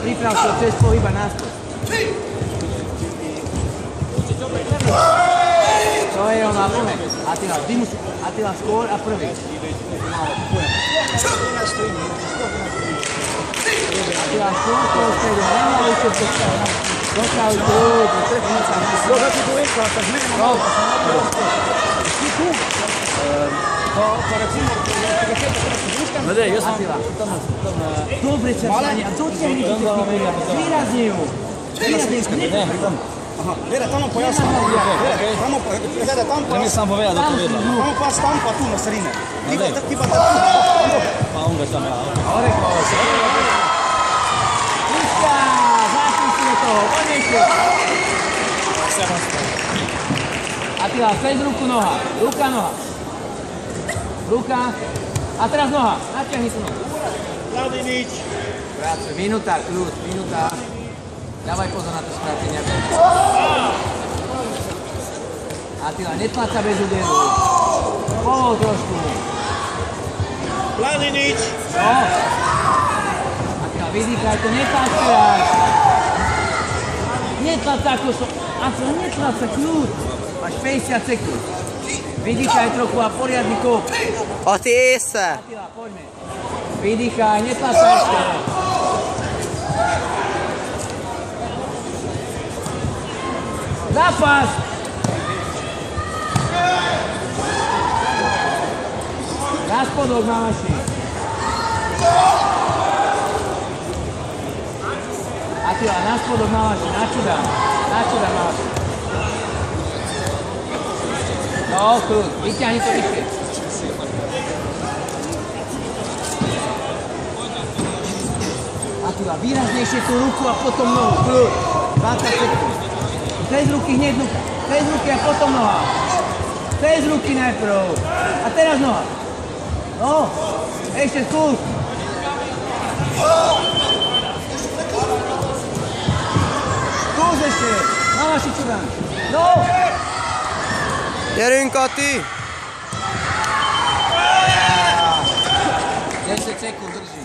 Priprav sa cez pohyba náskôr. To je on na plne. Atila skôr a prvý. Atila skôr, to stredom. Nemali sa postaviť. Dokávajú trúd, trefí sa. Dobre, ty tu išla, tak zmením. Si tu? To recimo, no daj, ja som... Atila, dobre časovanie, a dotiahni to výrazne ju. Aha, gleda, tamo pojasno. Gleda, tamo pojasno. Ne sam povedal, da to vedla. Tamo pas, tamo pa tu na sredine. Tipa tu. Pa onda sam ja. Puška, zašli si do toho, poďte. Atila, cez ruku noha, ruka noha. Ruka, a teraz noha, natiahni si nohu. Vladimič. Práce, minúta, kľud, minúta. Dávaj pozor na to skrátenie. Atila, netlač sa bez úderu. Povol trošku. Vladimič. No. Atila, vydýchaj to, netlač teraz. Netlač sa ako som. Atila, netlač sa, kľud. Máš 50 sekúnd. Vydýchaj trochu a poriadny kop. Otis sa. Atila, poďme. Vydýchaj, netlač sa ešte. Zápas! Na spodok na maši. Atila, na spodok na maši, na čo dám na maši. No, kľud, vyťahni to vyššie. Atila, výraznejšie tú ruku a potom nohu, kľud. 20 sekúnd. Cez ruky hneď noha. Cez ruky a potom noha. Cez ruky najprv. A teraz noha. No, ešte skús. Skús ešte. Na vaši čo dám. No. Gyerünk, Ati! 10 sekúnd drží.